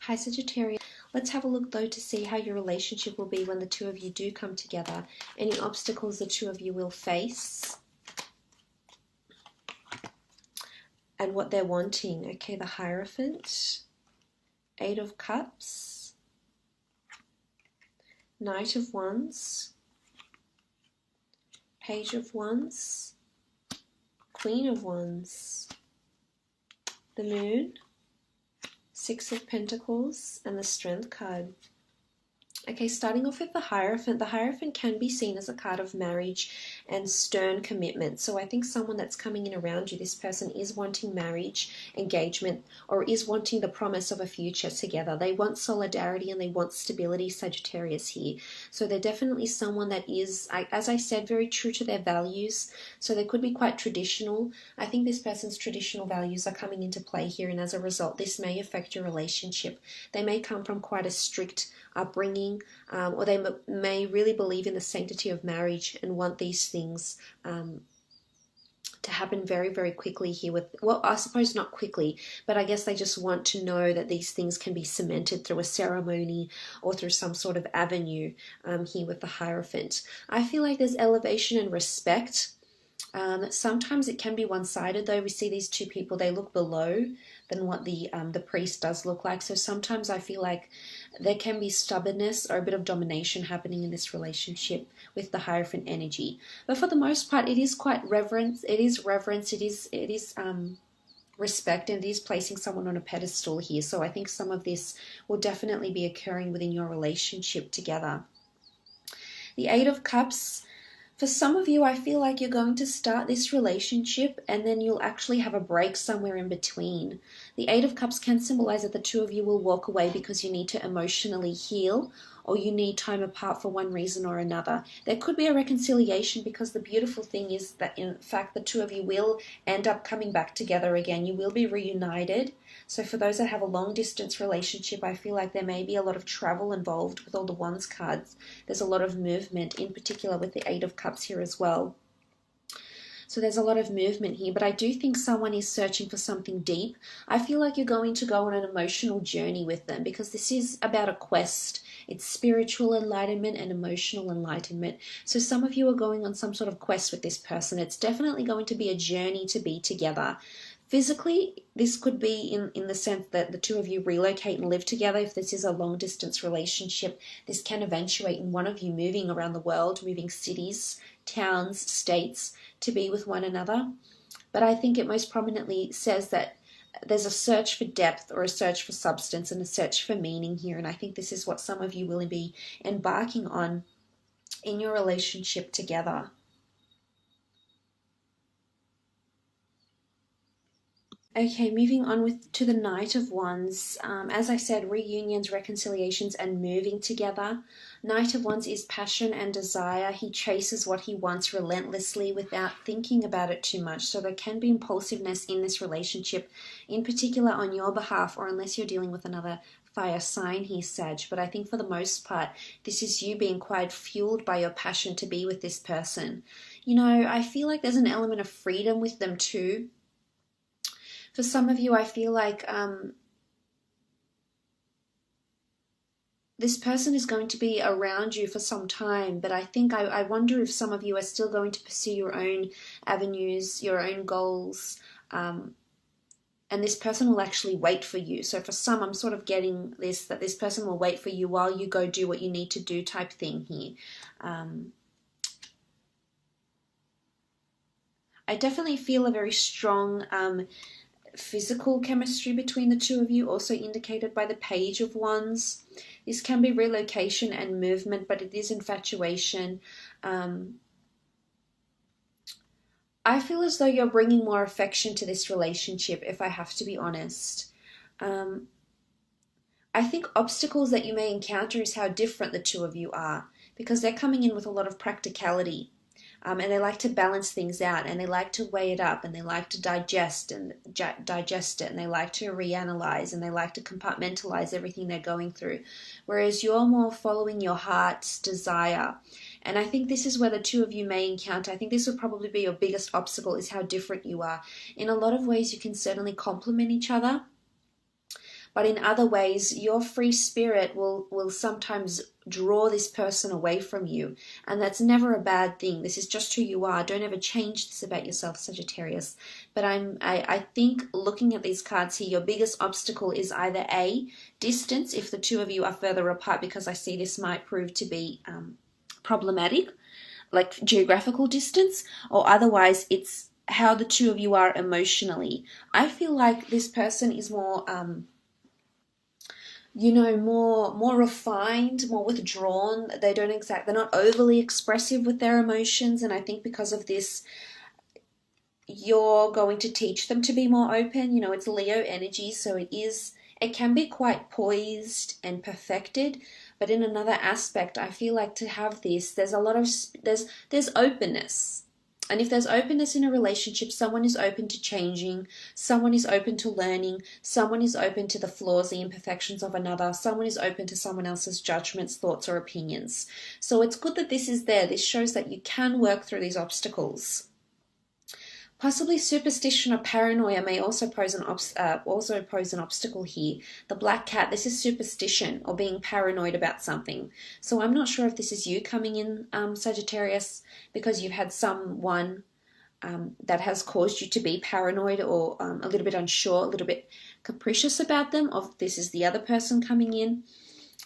Hi Sagittarius. Let's have a look though to see how your relationship will be when the two of you do come together. Any obstacles the two of you will face. And what they're wanting. Okay, the Hierophant. Eight of Cups. Knight of Wands. Page of Wands. Queen of Wands. The Moon. Six of Pentacles and the Strength card. Okay, starting off with the Hierophant. The Hierophant can be seen as a card of marriage and stern commitment. So I think someone that's coming in around you, this person is wanting marriage, engagement, or is wanting the promise of a future together. They want solidarity and they want stability, Sagittarius here. So they're definitely someone that is, as I said, very true to their values. So they could be quite traditional. I think this person's traditional values are coming into play here, and as a result, this may affect your relationship. They may come from quite a strict upbringing, or they may really believe in the sanctity of marriage and want these things to happen very, very quickly here with, well, I suppose not quickly, but I guess they just want to know that these things can be cemented through a ceremony or through some sort of avenue here with the Hierophant. I feel like there's elevation and respect. Sometimes it can be one-sided though. We see these two people, they look below than what the priest does look like. So sometimes I feel like there can be stubbornness or a bit of domination happening in this relationship with the Hierophant energy. But for the most part, it is quite reverence. It is reverence. It is respect, and it is placing someone on a pedestal here. So I think some of this will definitely be occurring within your relationship together. The Eight of Cups. For some of you, I feel like you're going to start this relationship and then you'll actually have a break somewhere in between. The Eight of Cups can symbolize that the two of you will walk away because you need to emotionally heal, or you need time apart for one reason or another. There could be a reconciliation, because the beautiful thing is that in fact the two of you will end up coming back together again. You will be reunited. So for those that have a long distance relationship, I feel like there may be a lot of travel involved with all the Wands cards. There's a lot of movement, in particular with the Eight of Cups here as well. So there's a lot of movement here, but I do think someone is searching for something deep. I feel like you're going to go on an emotional journey with them, because this is about a quest. It's spiritual enlightenment and emotional enlightenment. So some of you are going on some sort of quest with this person. It's definitely going to be a journey to be together. Physically, this could be in the sense that the two of you relocate and live together. If this is a long-distance relationship, this can eventuate in one of you moving around the world, moving cities, towns, states, to be with one another. But I think it most prominently says that there's a search for depth, or a search for substance, and a search for meaning here. And I think this is what some of you will be embarking on in your relationship together. Okay, moving on to the Knight of Wands. As I said, reunions, reconciliations, and moving together. Knight of Wands is passion and desire. He chases what he wants relentlessly without thinking about it too much. So there can be impulsiveness in this relationship, in particular on your behalf, or unless you're dealing with another fire sign here, Sag. But I think for the most part, this is you being quite fueled by your passion to be with this person. You know, I feel like there's an element of freedom with them too. For some of you, I feel like this person is going to be around you for some time, but I think I wonder if some of you are still going to pursue your own avenues, your own goals, and this person will actually wait for you. So for some, I'm sort of getting this, that this person will wait for you while you go do what you need to do type thing here. I definitely feel a very strong physical chemistry between the two of you, also indicated by the Page of Wands. This can be relocation and movement, but it is infatuation. I feel as though you're bringing more affection to this relationship, if I have to be honest. I think obstacles that you may encounter is how different the two of you are, because they're coming in with a lot of practicality. And they like to balance things out, and they like to weigh it up, and they like to digest it, and they like to reanalyze, and they like to compartmentalize everything they're going through. Whereas you're more following your heart's desire. And I think this is where the two of you may encounter. I think this will probably be your biggest obstacle, is how different you are. In a lot of ways, you can certainly complement each other. But in other ways, your free spirit will sometimes draw this person away from you. And that's never a bad thing. This is just who you are. Don't ever change this about yourself, Sagittarius. But I think looking at these cards here, your biggest obstacle is either A, distance, if the two of you are further apart, because I see this might prove to be problematic, like geographical distance, or otherwise it's how the two of you are emotionally. I feel like this person is more more refined, more withdrawn. They're not overly expressive with their emotions, and I think because of this, you're going to teach them to be more open. It's Leo energy, so it can be quite poised and perfected, but in another aspect, I feel like to have this, there's a lot of there's openness. And if there's openness in a relationship, someone is open to changing, someone is open to learning, someone is open to the flaws, the imperfections of another, someone is open to someone else's judgments, thoughts, or opinions. So it's good that this is there. This shows that you can work through these obstacles. Possibly superstition or paranoia may also pose an obstacle here. The black cat, this is superstition or being paranoid about something. So I'm not sure if this is you coming in, Sagittarius, because you've had someone that has caused you to be paranoid or a little bit unsure, a little bit capricious about them, or this is the other person coming in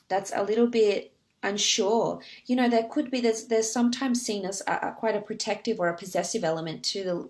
that's a little bit unsure. There could be, there's sometimes seen as quite a protective or a possessive element to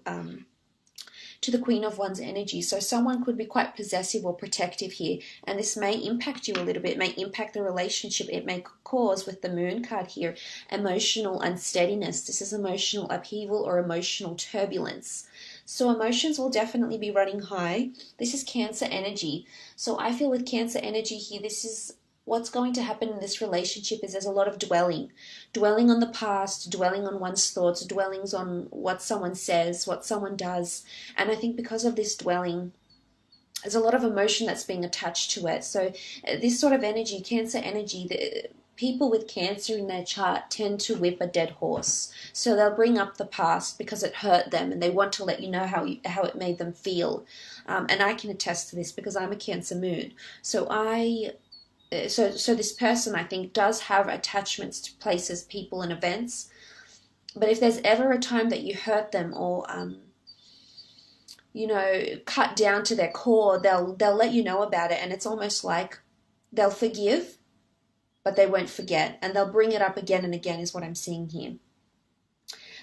the Queen of Wands energy. So someone could be quite possessive or protective here, and this may impact you a little bit. It may impact the relationship. It may cause, with the Moon card here, emotional unsteadiness. This is emotional upheaval or emotional turbulence. So emotions will definitely be running high. This is Cancer energy. So I feel with Cancer energy here, this is what's going to happen in this relationship is there's a lot of dwelling on the past, dwelling on one's thoughts, dwellings on what someone says, what someone does. And I think because of this dwelling, there's a lot of emotion that's being attached to it. So this sort of energy, Cancer energy, the people with Cancer in their chart tend to whip a dead horse. So they'll bring up the past because it hurt them and they want to let you know how it made them feel. And I can attest to this because I'm a Cancer moon. So So this person, I think, does have attachments to places, people, and events. But if there's ever a time that you hurt them or, cut down to their core, they'll let you know about it. And it's almost like they'll forgive, but they won't forget. And they'll bring it up again and again is what I'm seeing here.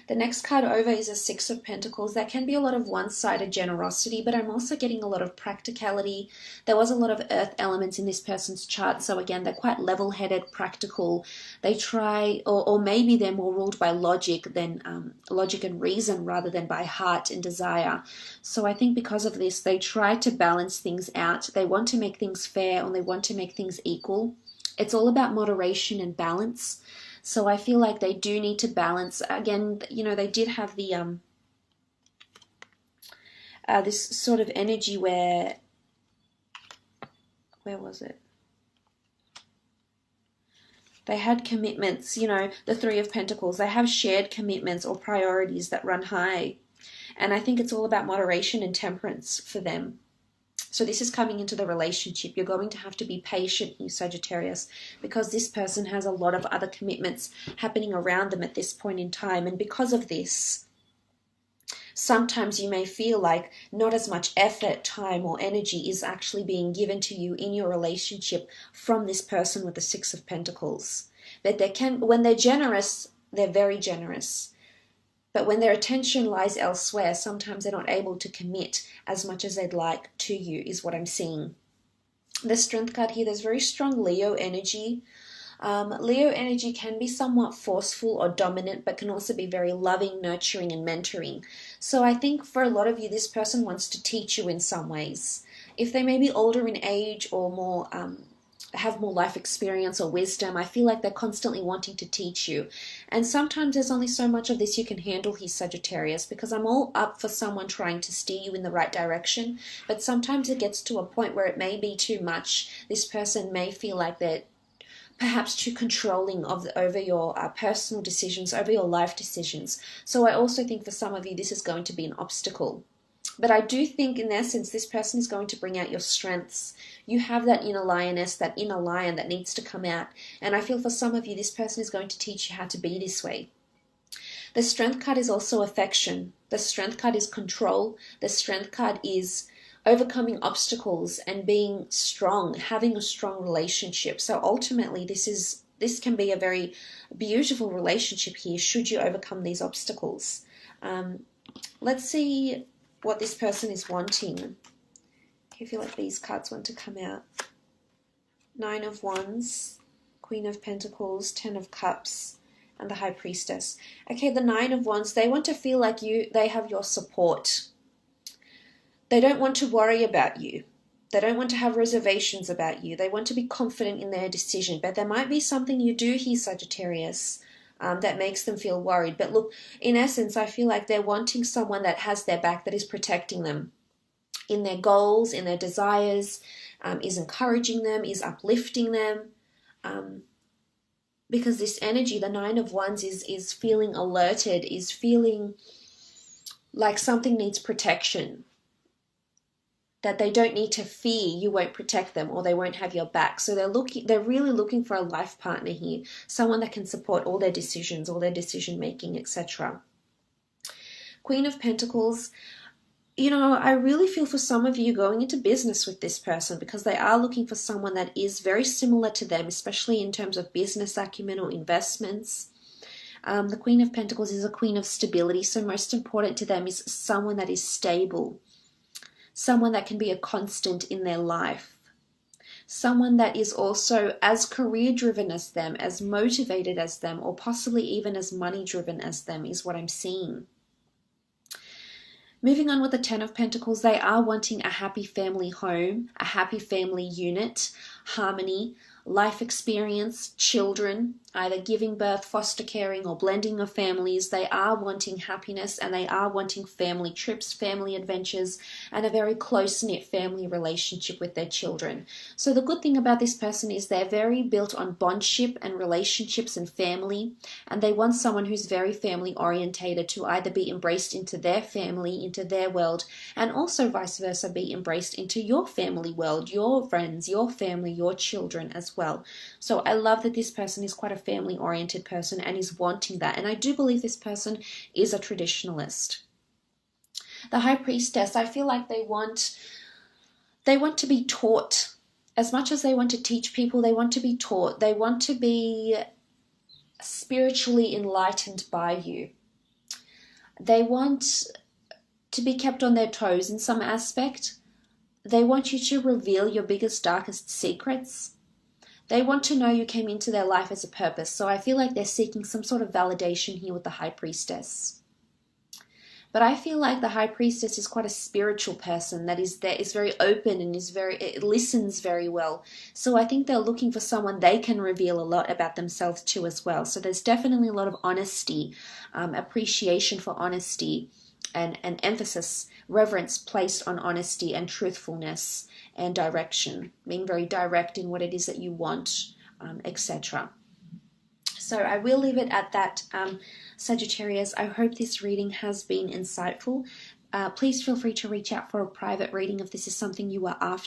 The next card over is a Six of Pentacles. That can be a lot of one-sided generosity, but I'm also getting a lot of practicality. There was a lot of earth elements in this person's chart, so again, they're quite level-headed, practical. They try, or maybe they're more ruled by logic and reason rather than by heart and desire. So I think because of this, they try to balance things out. They want to make things fair, and they want to make things equal. It's all about moderation and balance. So I feel like they do need to balance. Again, they did have the this sort of energy where was it? They had commitments, the Three of Pentacles. They have shared commitments or priorities that run high. And I think it's all about moderation and temperance for them. So this is coming into the relationship. You're going to have to be patient, you Sagittarius, because this person has a lot of other commitments happening around them at this point in time. And because of this, sometimes you may feel like not as much effort, time, or energy is actually being given to you in your relationship from this person with the Six of Pentacles. But when they're generous, they're very generous. But when their attention lies elsewhere, sometimes they're not able to commit as much as they'd like to you, is what I'm seeing. The Strength card here, there's very strong Leo energy. Leo energy can be somewhat forceful or dominant, but can also be very loving, nurturing, and mentoring. So I think for a lot of you, this person wants to teach you in some ways. If they may be older in age or more have more life experience or wisdom, I feel like they're constantly wanting to teach you. And sometimes there's only so much of this you can handle here, Sagittarius, because I'm all up for someone trying to steer you in the right direction, but sometimes it gets to a point where it may be too much. This person may feel like they're perhaps too controlling over your personal decisions, over your life decisions. So I also think for some of you, this is going to be an obstacle. But I do think, in essence, this person is going to bring out your strengths. You have that inner lioness, that inner lion that needs to come out. And I feel for some of you, this person is going to teach you how to be this way. The Strength card is also affection. The Strength card is control. The Strength card is overcoming obstacles and being strong, having a strong relationship. So ultimately, this can be a very beautiful relationship here, should you overcome these obstacles. Let's see what this person is wanting. I feel like these cards want to come out. 9 of Wands, Queen of Pentacles, 10 of Cups, and the High Priestess. Okay, the 9 of Wands, they want to feel like they have your support. They don't want to worry about you. They don't want to have reservations about you. They want to be confident in their decision. But there might be something you do here, Sagittarius, that makes them feel worried. But look, in essence, I feel like they're wanting someone that has their back, that is protecting them in their goals, in their desires, is encouraging them, is uplifting them. Because this energy, the 9 of Wands, is feeling alerted, is feeling like something needs protection. That they don't need to fear you won't protect them or they won't have your back. So they're really looking for a life partner here, someone that can support all their decisions, all their decision making, etc. Queen of Pentacles, you know, I really feel for some of you going into business with this person, because they are looking for someone that is very similar to them, especially in terms of business acumen or investments. The Queen of Pentacles is a queen of stability, so most important to them is someone that is stable. Someone that can be a constant in their life. Someone that is also as career-driven as them, as motivated as them, or possibly even as money-driven as them is what I'm seeing. Moving on with the 10 of Pentacles, they are wanting a happy family home, a happy family unit, harmony, life experience, children, either giving birth, foster caring, or blending of families. They are wanting happiness, and they are wanting family trips, family adventures, and a very close-knit family relationship with their children. So the good thing about this person is they're very built on bondship and relationships and family, and they want someone who's very family orientated to either be embraced into their family, into their world, and also vice versa, be embraced into your family world, your friends, your family, your children as well. So I love that this person is quite a family oriented person and is wanting that. And I do believe this person is a traditionalist. The High Priestess, I feel like they want to be taught. As much as they want to teach people, they want to be taught. They want to be spiritually enlightened by you. They want to be kept on their toes in some aspect. They want you to reveal your biggest, darkest secrets. They want to know you came into their life as a purpose. So I feel like they're seeking some sort of validation here with the High Priestess. But I feel like the High Priestess is quite a spiritual person that is very open and it listens very well. So I think they're looking for someone they can reveal a lot about themselves to as well. So there's definitely a lot of honesty, appreciation for honesty, and emphasis, reverence placed on honesty and truthfulness and direction, being very direct in what it is that you want, etc. So I will leave it at that, Sagittarius. I hope this reading has been insightful. Please feel free to reach out for a private reading if this is something you are after.